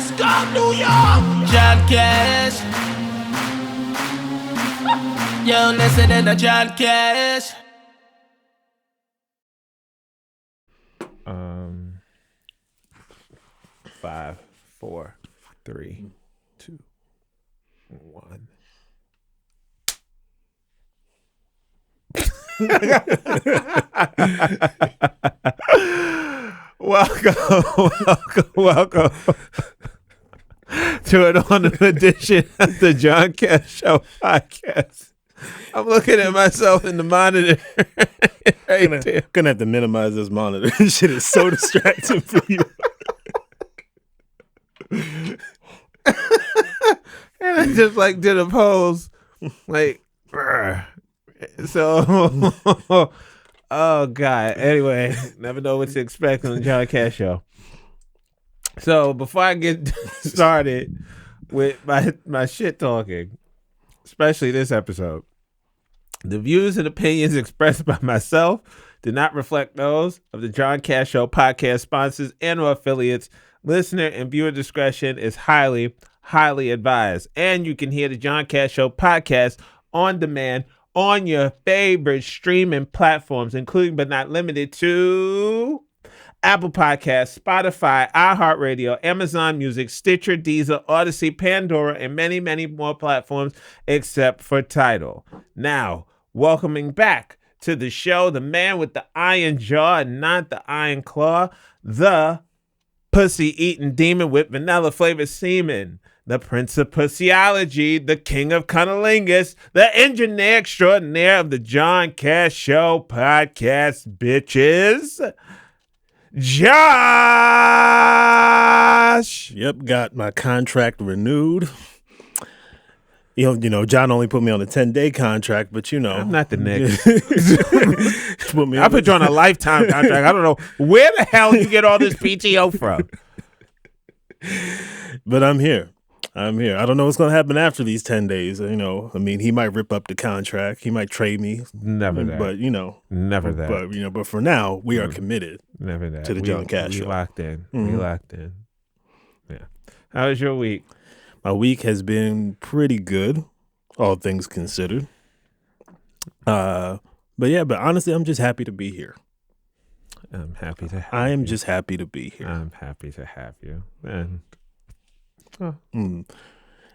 Let's go, New York! John Cash. Yo, listening to John Cash. 5, 4, 3, 2, 1. Welcome to another edition of the John Cash Show podcast. I'm looking at myself in the monitor. Gonna have to minimize this monitor. This shit is so distracting for you. And I just did a pose, so. Oh God. Anyway, never know what to expect on the John Cash Show. So before I get started with my shit talking, especially this episode, the views and opinions expressed by myself do not reflect those of the John Cash Show podcast sponsors and/or affiliates. Listener and viewer discretion is highly, highly advised. And you can hear the John Cash Show podcast on demand on your favorite streaming platforms, including but not limited to Apple Podcasts, Spotify, iHeartRadio, Amazon Music, Stitcher, Deezer, Odyssey, Pandora, and many, many more platforms except for Tidal. Now, welcoming back to the show, the man with the iron jaw and not the iron claw, the pussy-eating demon with vanilla-flavored semen, the prince of pussyology, the king of cunnilingus, the engineer extraordinaire of the John Cash Show podcast, bitches, Josh. Yep, got my contract renewed. You know, John only put me on a 10-day contract, but I'm not the nigga. I put you on a lifetime contract. I don't know where the hell you get all this PTO from. But I'm here. I don't know what's going to happen after these 10 days. You know, I mean, he might rip up the contract. He might trade me. Never that. But, never that. But, but for now, we are committed. Never that. To the John Cash Show. We locked in. Mm-hmm. We locked in. Yeah. How was your week? My week has been pretty good, all things considered. But honestly, I'm just happy to be here. I'm happy to have I am you. just happy to be here. I'm happy to have you. And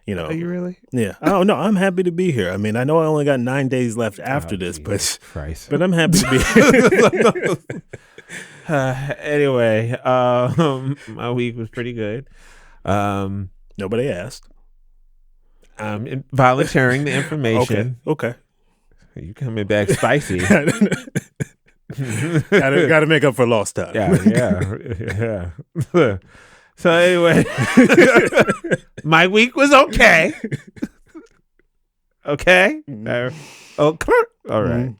You know, are you really? Yeah. Oh no, I'm happy to be here. I mean, I know I only got 9 days left after this, Jesus Christ. but I'm happy to be here. Anyway, my week was pretty good. Nobody asked. I'm volunteering the information. Okay. You coming back spicy. Gotta make up for lost time. Yeah. So anyway, my week was okay. Okay. Okay. All right.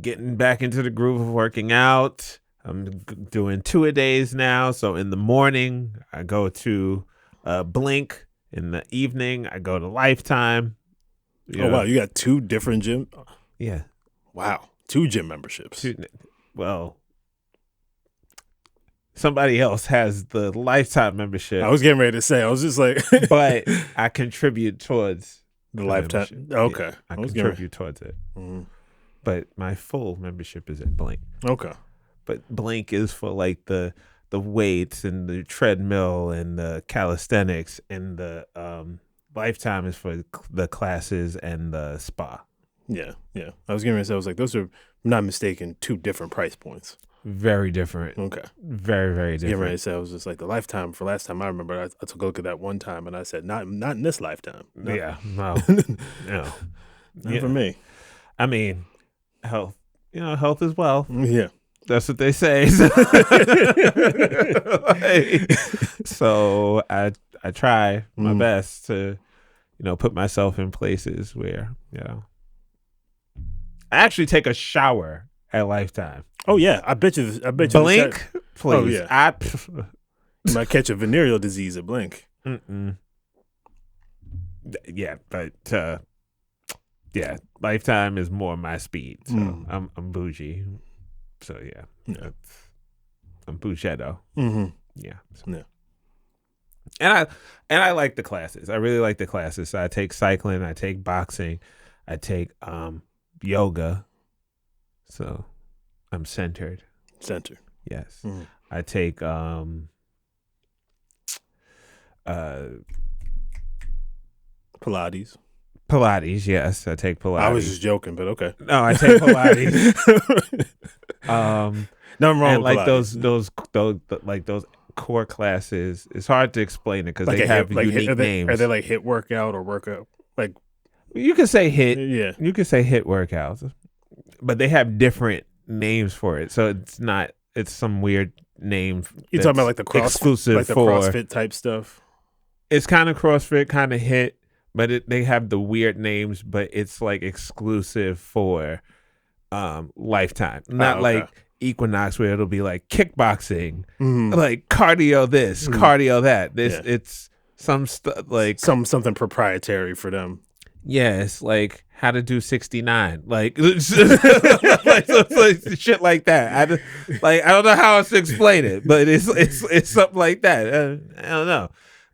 Getting back into the groove of working out. I'm doing 2-a-days now. So in the morning, I go to Blink. In the evening, I go to Lifetime. Wow. You got 2 different gym? Yeah. Wow. 2 gym memberships. Well, somebody else has the Lifetime membership. I was getting ready to say. I was just like. But I contribute towards the Lifetime. Membership. Okay. Yeah, I contribute towards it. Mm-hmm. But my full membership is at Blink. Okay. But Blink is for the weights and the treadmill and the calisthenics, and the Lifetime is for the classes and the spa. Yeah. I was getting ready to say, I was like, those are, if I'm not mistaken, 2 different price points. Very different. Okay. Very, very different. Getting ready to say, I was just like, the Lifetime, for last time I remember, I took a look at that one time and I said, not in this lifetime. No. Yeah. No. No. Not for me. I mean, health. Health as well. Yeah. That's what they say. So I try my best to, put myself in places where, I actually take a shower at Lifetime. Oh yeah, I bet you. Blink, please. Oh yeah. You might catch a venereal disease at Blink. Yeah, but Lifetime is more my speed. So I'm bougie. So yeah. I'm Bougetto. Mm-hmm. Yeah. Yeah. And I like the classes. I really like the classes. So I take cycling, I take boxing, I take yoga. So I'm centered. Center. Yes. Mhm. I take Pilates. Pilates. Yes, I take Pilates. I was just joking, but okay. No, I take Pilates. Nothing wrong And with like Pilates. those core classes. It's hard to explain it because Like they a have hit, like unique names. Are they like hit workout or workout? Like You can say hit. yeah. You can say hit workouts, but they have different names for it. So it's not. It's some weird name. You talking about like the exclusive like the for CrossFit type stuff? It's kind of CrossFit, kind of hit, but they have the weird names. But it's like exclusive for Lifetime, not okay. like Equinox where it'll be like kickboxing, Mhm. like cardio this, cardio that. This it's some stuff like something proprietary for them. yeah, it's like how to do 69, like, like shit like that. I don't know how else to explain it, but it's something like that. I don't know.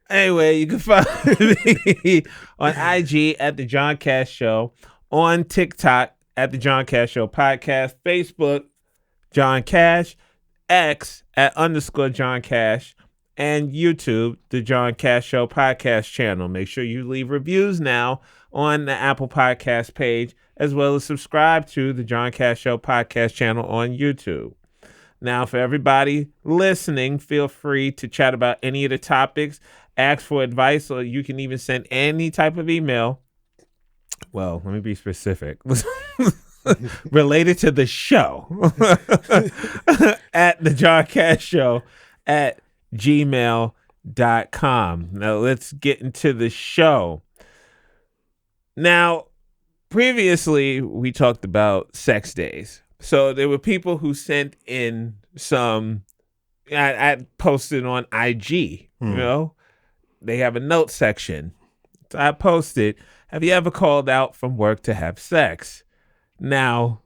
Anyway, you can find me on IG at the John Cash Show, on TikTok at the John Cash Show Podcast, Facebook John Cash, X at _ John Cash, and YouTube the John Cash Show Podcast channel. Make sure you leave reviews now on the Apple Podcast page, as well as subscribe to the John Cash Show Podcast channel on YouTube. Now, for everybody listening, feel free to chat about any of the topics, ask for advice, or you can even send any type of email. Well, let me be specific. Related to the show at the John Cash Show at gmail.com. Now, let's get into the show. Now, previously, we talked about sex days. So there were people who sent in some, I posted on IG, you know, they have a note section. So I posted, have you ever called out from work to have sex? Now,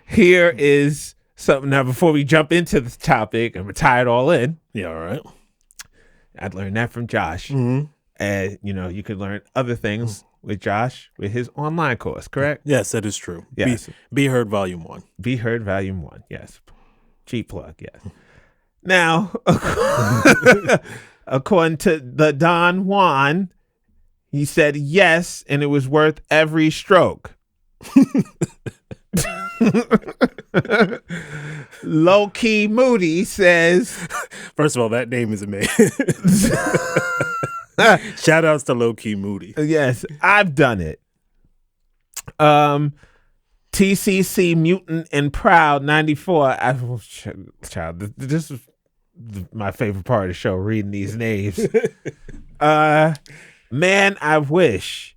here is something. Now, before we jump into the topic and tie it all in. Yeah, all right. I learned that from Josh. Mm-hmm. And, you know, you could learn other things with Josh with his online course, correct? Yes, that is true. Yes. Be Heard Volume 1. Be Heard Volume 1. Yes. Cheap plug. Yes. Now, according to the Don Juan, he said yes, and it was worth every stroke. Low Key Moody says, first of all, that name is amazing. Shout outs to Low Key Moody. Yes, I've done it. TCC Mutant and Proud 94. Child, this is my favorite part of the show, reading these names. Man, I wish.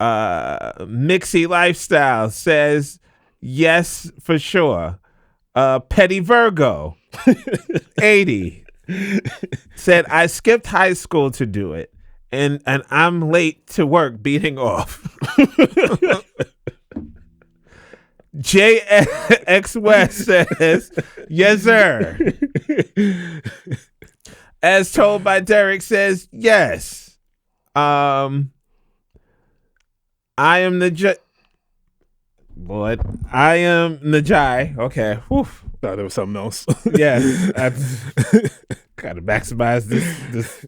Mixie Lifestyle says yes for sure. Petty Virgo 80 said I skipped high school to do it, and I'm late to work beating off. JX West says yes sir. As told by Derek says yes. I am the Lord. I am Najai. Okay. Whew. Thought there was something else. Yes. I gotta maximize this.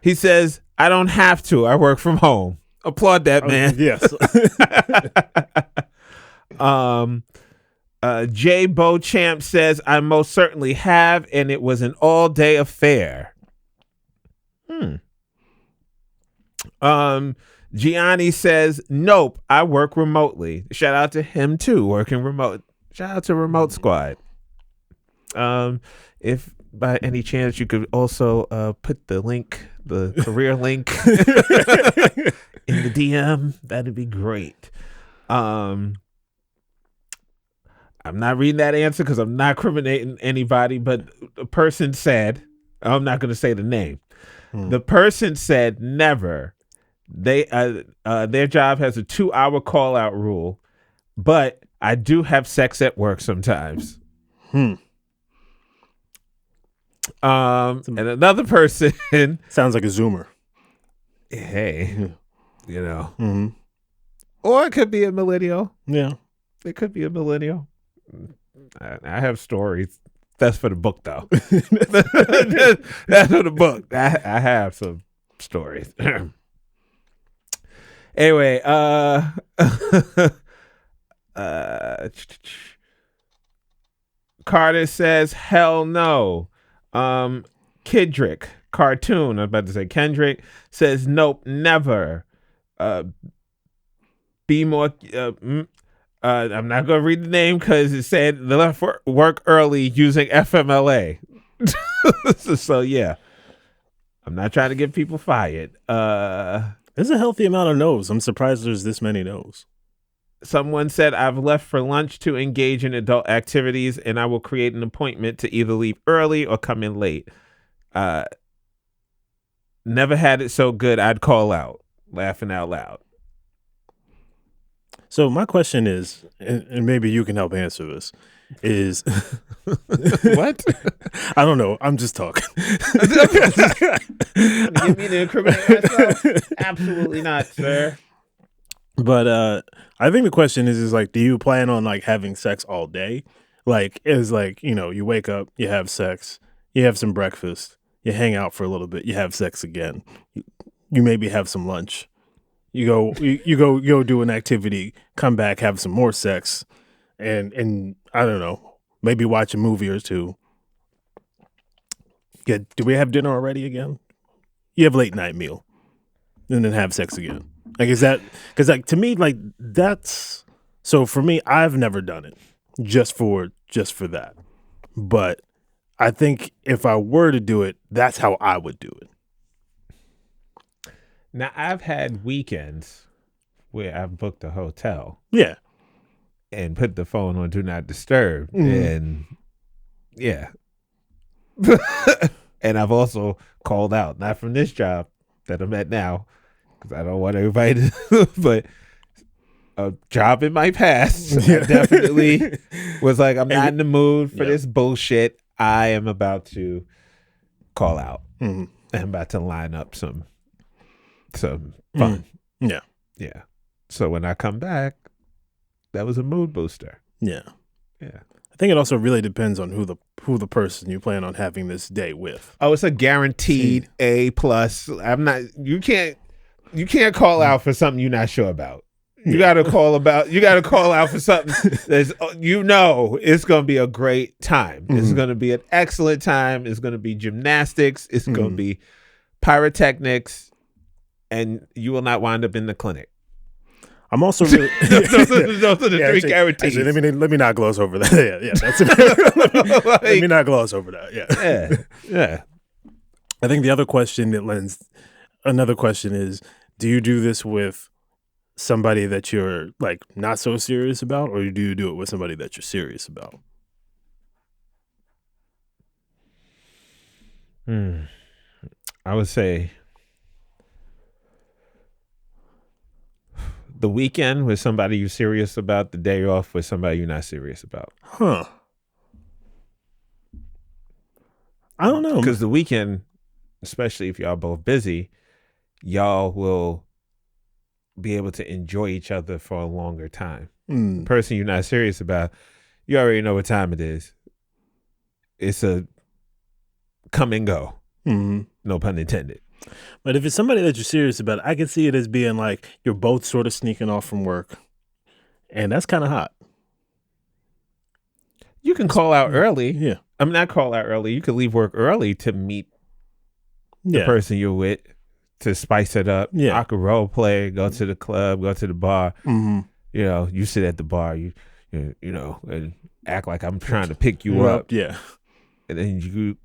He says, I don't have to. I work from home. Applaud that, man. Yes. Jay Beauchamp says, I most certainly have, and it was an all-day affair. Gianni says, nope, I work remotely. Shout out to him too, working remote. Shout out to Remote Squad. If by any chance you could also put the link, the career link in the DM, that'd be great. I'm not reading that answer because I'm not incriminating anybody, but the person said, I'm not going to say the name. The person said never. They their job has a 2-hour call out rule, but I do have sex at work sometimes. And another person, Sounds like a Zoomer. hey, you know, Mm-hmm. or it could be a millennial. Yeah. It could be a millennial. I have stories. That's for the book, though. That's for the book. I have some stories. Anyway, Carter says, hell no. Kendrick, cartoon, I was about to say Kendrick, says, nope, never. Be more. I'm not going to read the name because it said they left work early using FMLA. So, yeah. I'm not trying to get people fired. There's a healthy amount of no's. I'm surprised there's this many no's. Someone said, I've left for lunch to engage in adult activities, and I will create an appointment to either leave early or come in late. Never had it so good, I'd call out. Laughing out loud. So my question is, and maybe you can help answer this, is What? I don't know. I'm just talking. Give me to incriminate myself? Absolutely not, sir. But I think the question is like, do you plan on like having sex all day? Like, is like, you know, you wake up, you have sex, you have some breakfast, you hang out for a little bit, you have sex again, you maybe have some lunch. You go do an activity, come back, have some more sex, and I don't know, maybe watch a movie or two. Do we have dinner already again? You have a late night meal, and then have sex again. Like, is that, because like to me, like that's, so for me, I've never done it just for that. But I think if I were to do it, that's how I would do it. Now, I've had weekends where I've booked a hotel Yeah. and put the phone on Do Not Disturb. And yeah. And I've also called out, not from this job that I'm at now, because I don't want everybody to, but a job in my past. I definitely was like, I'm not in the mood for this bullshit. I am about to call out. I'm about to line up some fun. Yeah. Yeah. So when I come back, that was a mood booster. Yeah. Yeah. I think it also really depends on who the person you plan on having this day with. Oh, it's a guaranteed A plus. You can't call out for something you're not sure about. You gotta call out for something that's, it's gonna be a great time. It's gonna be an excellent time. It's gonna be gymnastics. It's gonna be pyrotechnics. And you will not wind up in the clinic. I'm also really those are the three guarantees. Actually, let me not gloss over that. Yeah, that's it. Let me not gloss over that. Yeah. I think the other question another question is, do you do this with somebody that you're like not so serious about, or do you do it with somebody that you're serious about? I would say the weekend with somebody you're serious about, the day off with somebody you're not serious about. Huh. I don't know. Because the weekend, especially if y'all both busy, y'all will be able to enjoy each other for a longer time. The person you're not serious about, you already know what time it is. It's a come and go. No pun intended. But if it's somebody that you're serious about, I can see it as being like you're both sort of sneaking off from work, and that's kind of hot. You can call out early. Yeah. I mean, not call out early. You could leave work early to meet the person you're with, to spice it up. Yeah. I could role play, go to the club, go to the bar. You know, you sit at the bar, you know, and act like I'm trying to pick you up. Yeah. And then you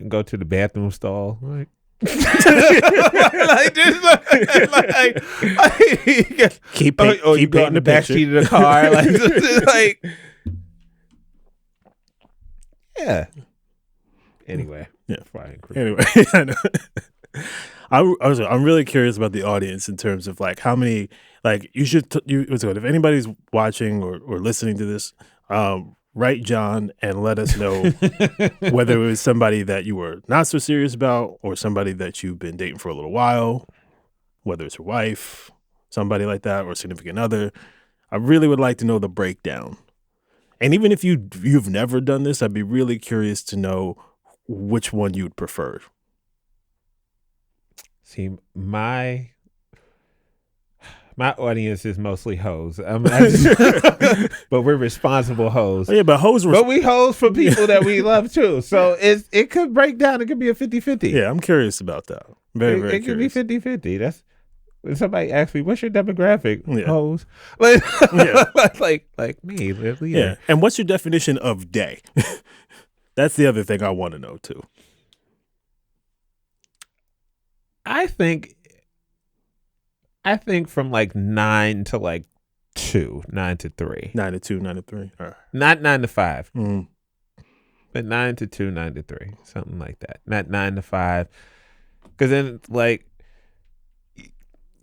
go to the bathroom stall. Like, like this, keep you go in the back seat of the car, like yeah. Anyway, Anyway, I'm really curious about the audience in terms of like how many, like if anybody's watching or listening to this, write John and let us know whether it was somebody that you were not so serious about or somebody that you've been dating for a little while, whether it's your wife, somebody like that, or significant other. I really would like to know the breakdown. And even if you've never done this, I'd be really curious to know which one you'd prefer. See, my audience is mostly hoes. But we're responsible hoes. Oh, yeah, but hoes But we hoes for people that we love too. So it could break down. It could be a 50-50. Yeah, I'm curious about that. Very, very It could be curious. 50-50. That's when somebody asks me, what's your demographic? Yeah. Hoes. Like, Yeah. like me. Literally, Yeah. And what's your definition of day? That's the other thing I want to know too. I think from like 9 to like 2, 9 to 3. 9 to 2, 9 to 3. All right. Not 9 to 5. Mm. But 9 to 2, 9 to 3, something like that. Not 9 to 5, because then like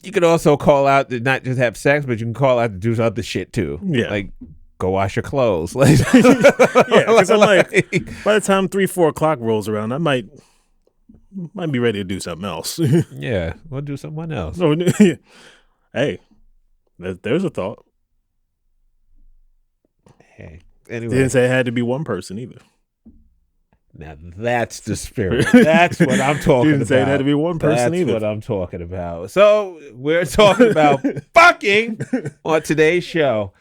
you could also call out to not just have sex, but you can call out to do other shit too. Yeah. Like go wash your clothes. Like Yeah, because I'm like, by the time 3-4 o'clock rolls around, I might be ready to do something else. yeah, we'll do someone else. No, hey, there's a thought. Hey, anyway, Didn't say it had to be one person either. now that's the spirit. That's what I'm talking Didn't about. say it had to be one person That's either. what I'm talking about. So we're talking about fucking on today's show.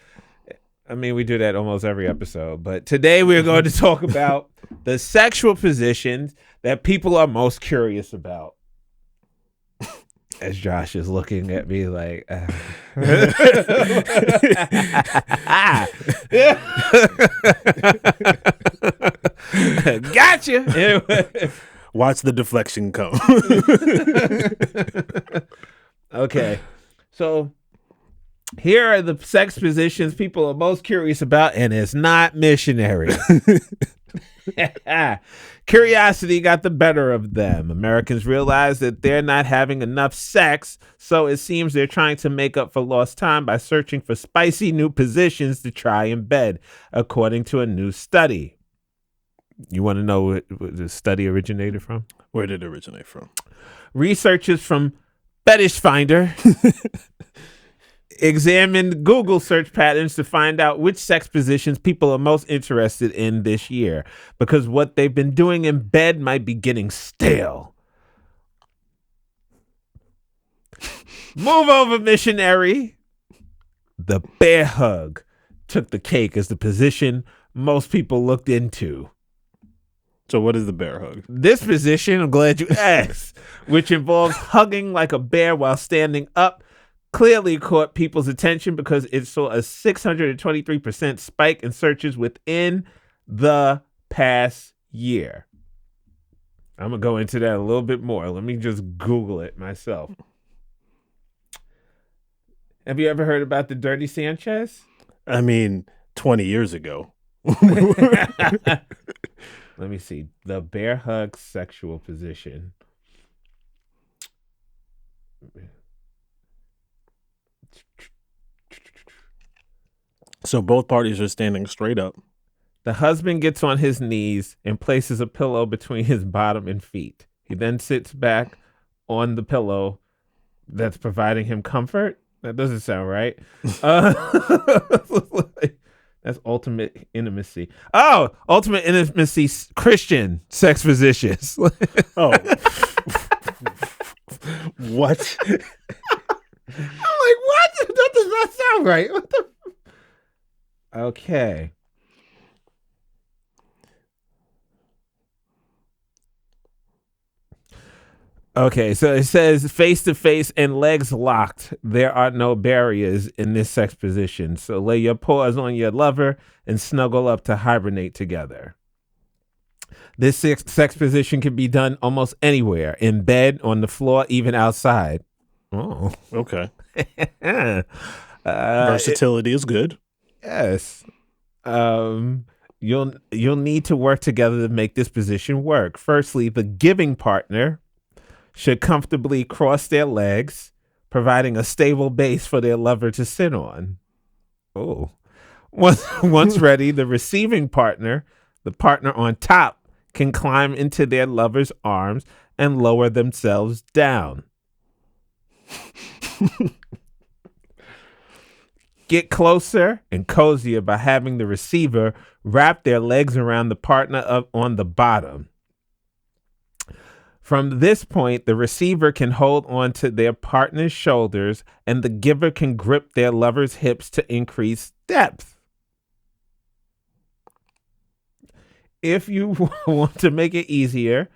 I mean, we do that almost every episode, but today we're going to talk about the sexual positions that people are most curious about. As Josh is looking at me like, gotcha. Anyway. Watch the deflection come. Okay, so here are the sex positions people are most curious about, and it's not missionary. Curiosity got the better of them. Americans realize that they're not having enough sex, so it seems they're trying to make up for lost time by searching for spicy new positions to try in bed, according to a new study. You want to know what the study originated from? Where did it originate from? Researchers from Fetish Finder examined Google search patterns to find out which sex positions people are most interested in this year, because what they've been doing in bed might be getting stale. Move over, missionary. The bear hug took the cake as the position most people looked into. So what is the bear hug? This position, I'm glad you asked, which involves hugging like a bear while standing up, clearly caught people's attention because it saw a 623% spike in searches within the past year. I'm going to go into that a little bit more. Let me just Google it myself. Have you ever heard about the Dirty Sanchez? I mean, 20 years ago. Let me see. The bear hug sexual position. So both parties are standing straight up. The husband gets on his knees and places a pillow between his bottom and feet. He then sits back on the pillow that's providing him comfort. That doesn't sound right. That's ultimate intimacy. Oh, ultimate intimacy, Christian sex positions. Oh. What? I'm like, what? That does not sound right. What the? Okay. Okay, so it says face to face and legs locked. There are no barriers in this sex position. So lay your paws on your lover and snuggle up to hibernate together. This sex position can be done almost anywhere, in bed, on the floor, even outside. Oh, Okay. Uh, Versatility is good. Yes. You'll need to work together to make this position work. Firstly, the giving partner should comfortably cross their legs, providing a stable base for their lover to sit on. Oh. Once ready, the receiving partner, the partner on top, can climb into their lover's arms and lower themselves down. Get closer and cozier by having the receiver wrap their legs around the partner on the bottom. From this point, the receiver can hold on to their partner's shoulders and the giver can grip their lover's hips to increase depth. If you want to make it easier,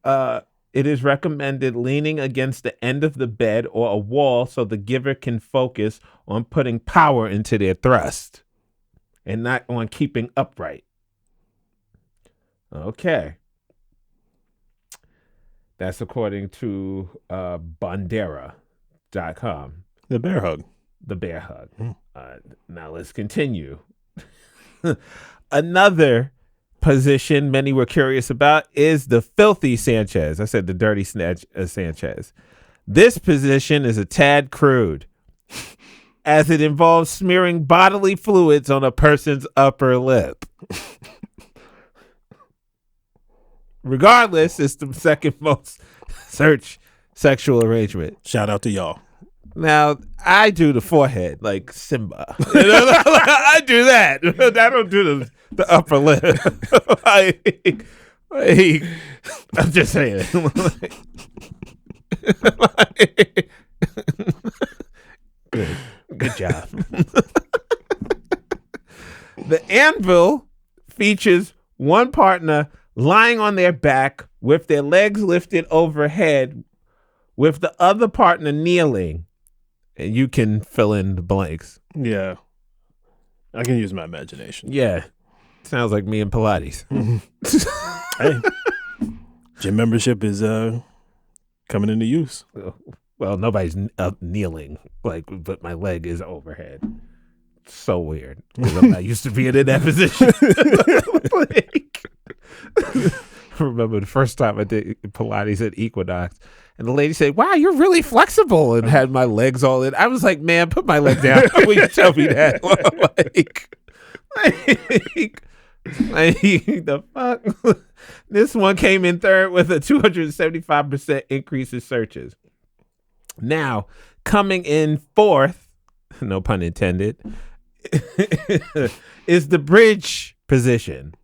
it is recommended leaning against the end of the bed or a wall so the giver can focus on putting power into their thrust and not on keeping upright. Okay. That's according to Bondera.com. The bear hug. The bear hug. Now let's continue. Another position many were curious about is the filthy Sanchez. I said the dirty Sanchez. This position is a tad crude as it involves smearing bodily fluids on a person's upper lip. Regardless, it's the second most searched sexual arrangement. Shout out to y'all. Now, I do the forehead like Simba. I do that. I don't do the upper lip. I'm just saying. Good job. The anvil features one partner lying on their back with their legs lifted overhead, with the other partner kneeling. And you can fill in the blanks. Yeah. I can use my imagination. Yeah. Sounds like me and Pilates. Hey. Gym membership is coming into use. Well, nobody's kneeling, but my leg is overhead. So weird. Because I'm not used to being in that position. I remember the first time I did Pilates at Equinox, and the lady said, "Wow, you're really flexible," and had my legs all in. I was like, "Man, put my leg down when you tell me that." The fuck? This one came in third with a 275% increase in searches. Now, coming in fourth, no pun intended, is the bridge position,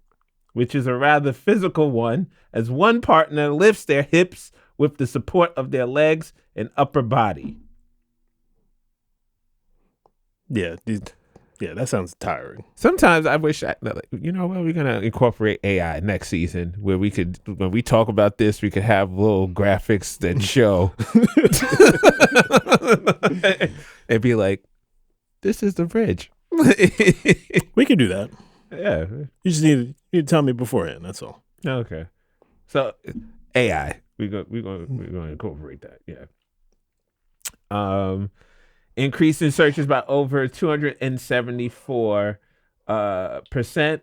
which is a rather physical one, as one partner lifts their hips with the support of their legs and upper body. Yeah, that sounds tiring. Sometimes I wish, we're going to incorporate AI next season where we could, when we talk about this, we could have little graphics that show. And be like, this is the bridge. We can do that. Yeah. You just need to tell me beforehand. That's all. Okay. So AI, we're going to incorporate that. Yeah. Increase in searches by over 274%.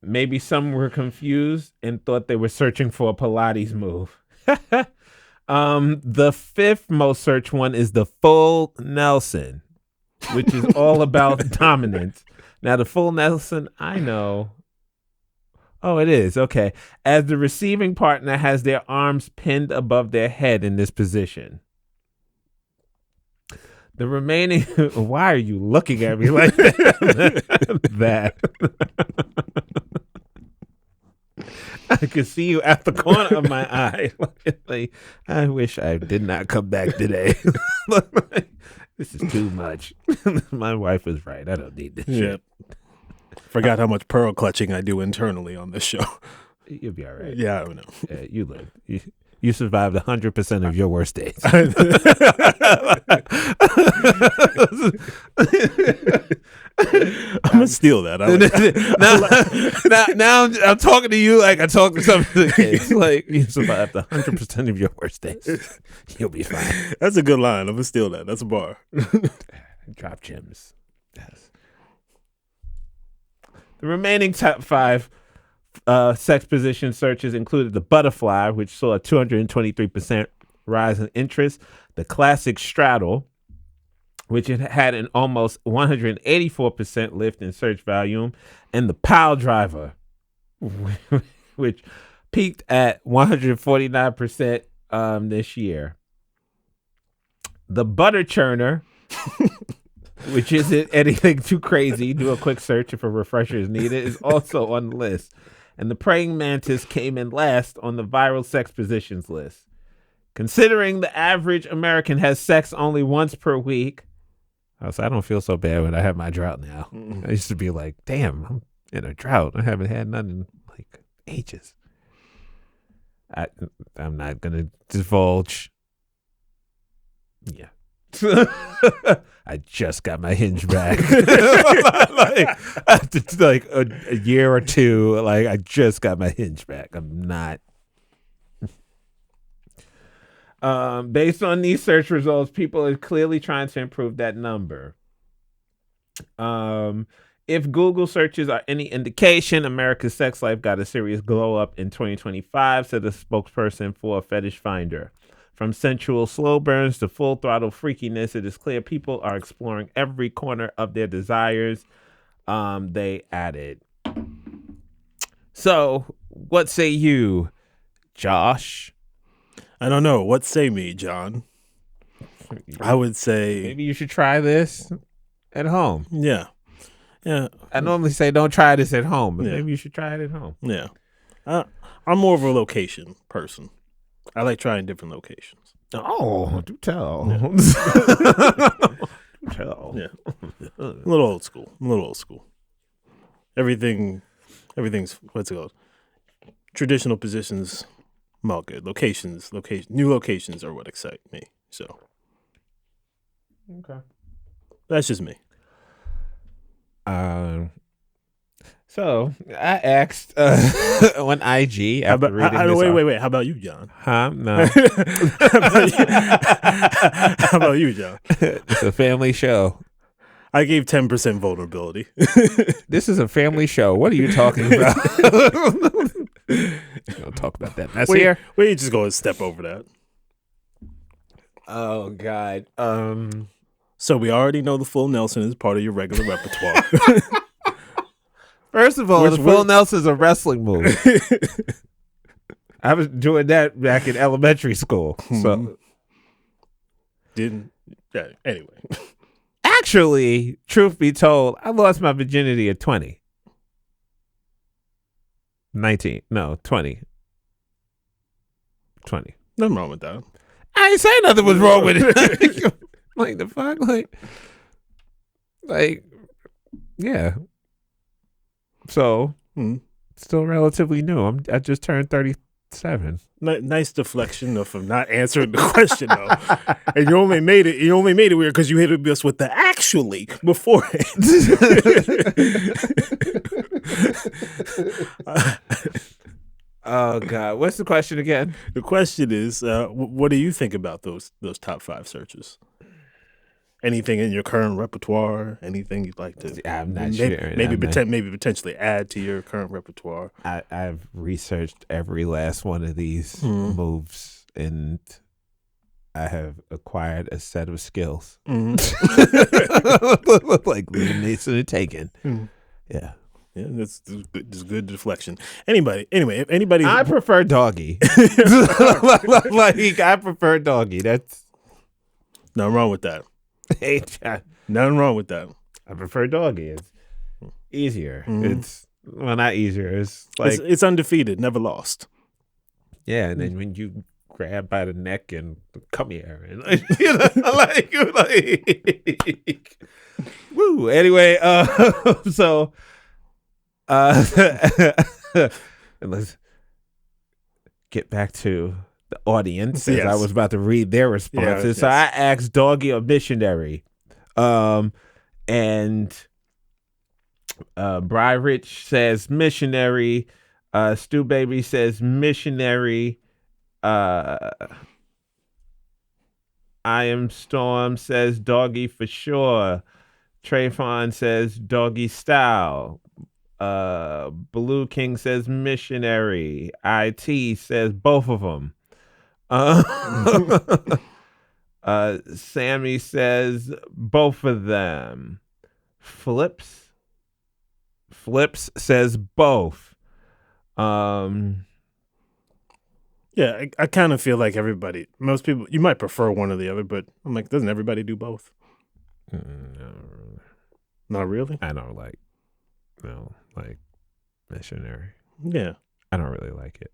Maybe some were confused and thought they were searching for a Pilates move. The fifth most searched one is the full Nelson, which is all about dominance. Now, the full Nelson, I know. Oh, it is. Okay. As the receiving partner has their arms pinned above their head in this position. The remaining... Why are you looking at me like that? I can see you at the corner of my eye. Like, I wish I did not come back today. This is too much. My wife was right. I don't need this shit. Forgot how much pearl clutching I do internally on this show. You'll be all right. Yeah, I don't know. You live. You survived 100% of your worst days. I'm gonna steal that. Now I'm talking to you like I talk to some of the kids. Like, you survived 100% of your worst days. You'll be fine. That's a good line. I'm gonna steal that. That's a bar. Drop gems. Yes. The remaining top 5 sex position searches included the butterfly, which saw a 223% rise in interest, the classic straddle, which had an almost 184% lift in search volume, and the Pile Driver, which peaked at 149% this year. The Butter Churner, which isn't anything too crazy, do a quick search if a refresher is needed, is also on the list. And the Praying Mantis came in last on the viral sex positions list. Considering the average American has sex only once per week, so I don't feel so bad when I have my drought now. I used to be like, damn, I'm in a drought. I haven't had none in like ages. I'm not going to divulge. Yeah. I just got my hinge back. After like a year or two, like I just got my hinge back. I'm not. Based on these search results, people are clearly trying to improve that number. If Google searches are any indication, America's sex life got a serious glow up in 2025, said the spokesperson for Fetish Finder. From sensual slow burns to full throttle freakiness, it is clear people are exploring every corner of their desires. They added. So, what say you, Josh? I don't know. What say me, John? I would say maybe you should try this at home. Yeah. I normally say don't try this at home, but maybe you should try it at home. Yeah. I'm more of a location person. I like trying different locations. Oh, do tell. Yeah. Do tell. Yeah. A little old school. Everything's what's it called? Traditional positions. Well, good. New locations are what excite me. So, okay, that's just me. So I asked on IG after reading this. Wait. How about you, John? Huh? No. How about you, John? It's a family show. I gave 10% vulnerability. This is a family show. What are you talking about? Don't talk about that mess here. We just go and step over that. Oh God. So we already know the full Nelson is part of your regular repertoire. First of all, the full Nelson is a wrestling move. I was doing that back in elementary school. So anyway. Actually, truth be told, I lost my virginity at 20. 20. Nothing wrong with that. I ain't saying nothing was wrong with it. Like the fuck? Like yeah. So still relatively new. I just turned 37. Nice deflection of not answering the question though. And you only made it weird because you hit us with the actually beforehand. Oh God, what's the question again? The question is, what do you think about those top 5 searches? Anything in your current repertoire? Anything you'd like to? I'm not sure. Maybe potentially add to your current repertoire. I've researched every last one of these moves, and I have acquired a set of skills. Like Liam Neeson and Taken. Yeah. Yeah, that's good deflection. Anyway, if anybody, I prefer doggy. Like I prefer doggy. That's nothing wrong with that. Hey, nothing wrong with that. I prefer doggy. It's easier. It's not easier. It's like it's undefeated, never lost. Yeah, and then when you grab by the neck and come here, and like woo. Anyway, so. And let's get back to the audience as I was about to read their responses. Yes. So I asked doggy or missionary. And Bry Rich says missionary. Stu Baby says missionary. I Am Storm says doggy for sure. Trayvon says doggy style. Blue King says missionary. IT says both of them. Sammy says both of them. Flips says both. Yeah, I kind of feel like most people, you might prefer one or the other, but I'm like, doesn't everybody do both? Not really? I don't like missionary. Yeah. I don't really like it.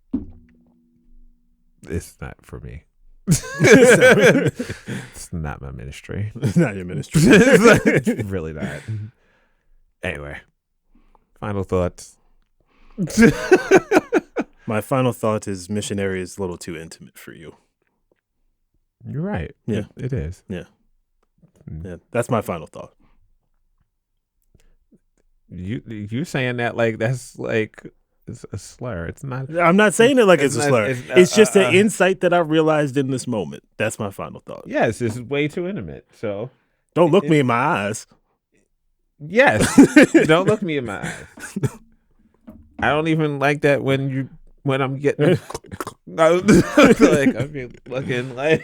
It's not for me. It's not my ministry. It's not your ministry. It's really not. Anyway, final thoughts. My final thought is missionary is a little too intimate for you. You're right. Yeah. It is. Yeah, that's my final thought. You saying that like that's like it's a slur. It's not. I'm not saying it like it's a not- slur. it's not- It's just an insight that I realized in this moment. That's my final thought. Yes, this is way too intimate. So Don't look me in my eyes. yes, don't look me in my eyes. I don't even like that when I'm getting like I mean looking like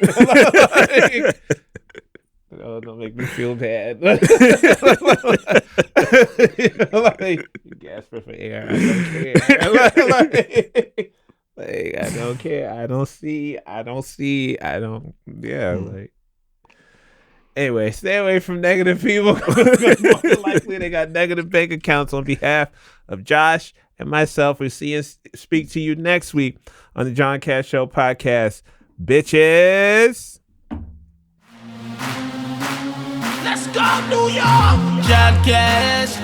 oh, don't make me feel bad. Like you gasping for air. I don't care. Like I don't care. I don't see. Yeah. Like anyway, stay away from negative people. More than likely, they got negative bank accounts. On behalf of Josh and myself, we'll see and speak to you next week on the John Cash Show podcast. Bitches. Let's go, New York! John Cash.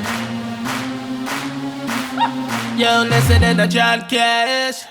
Yo, listen to John Cash.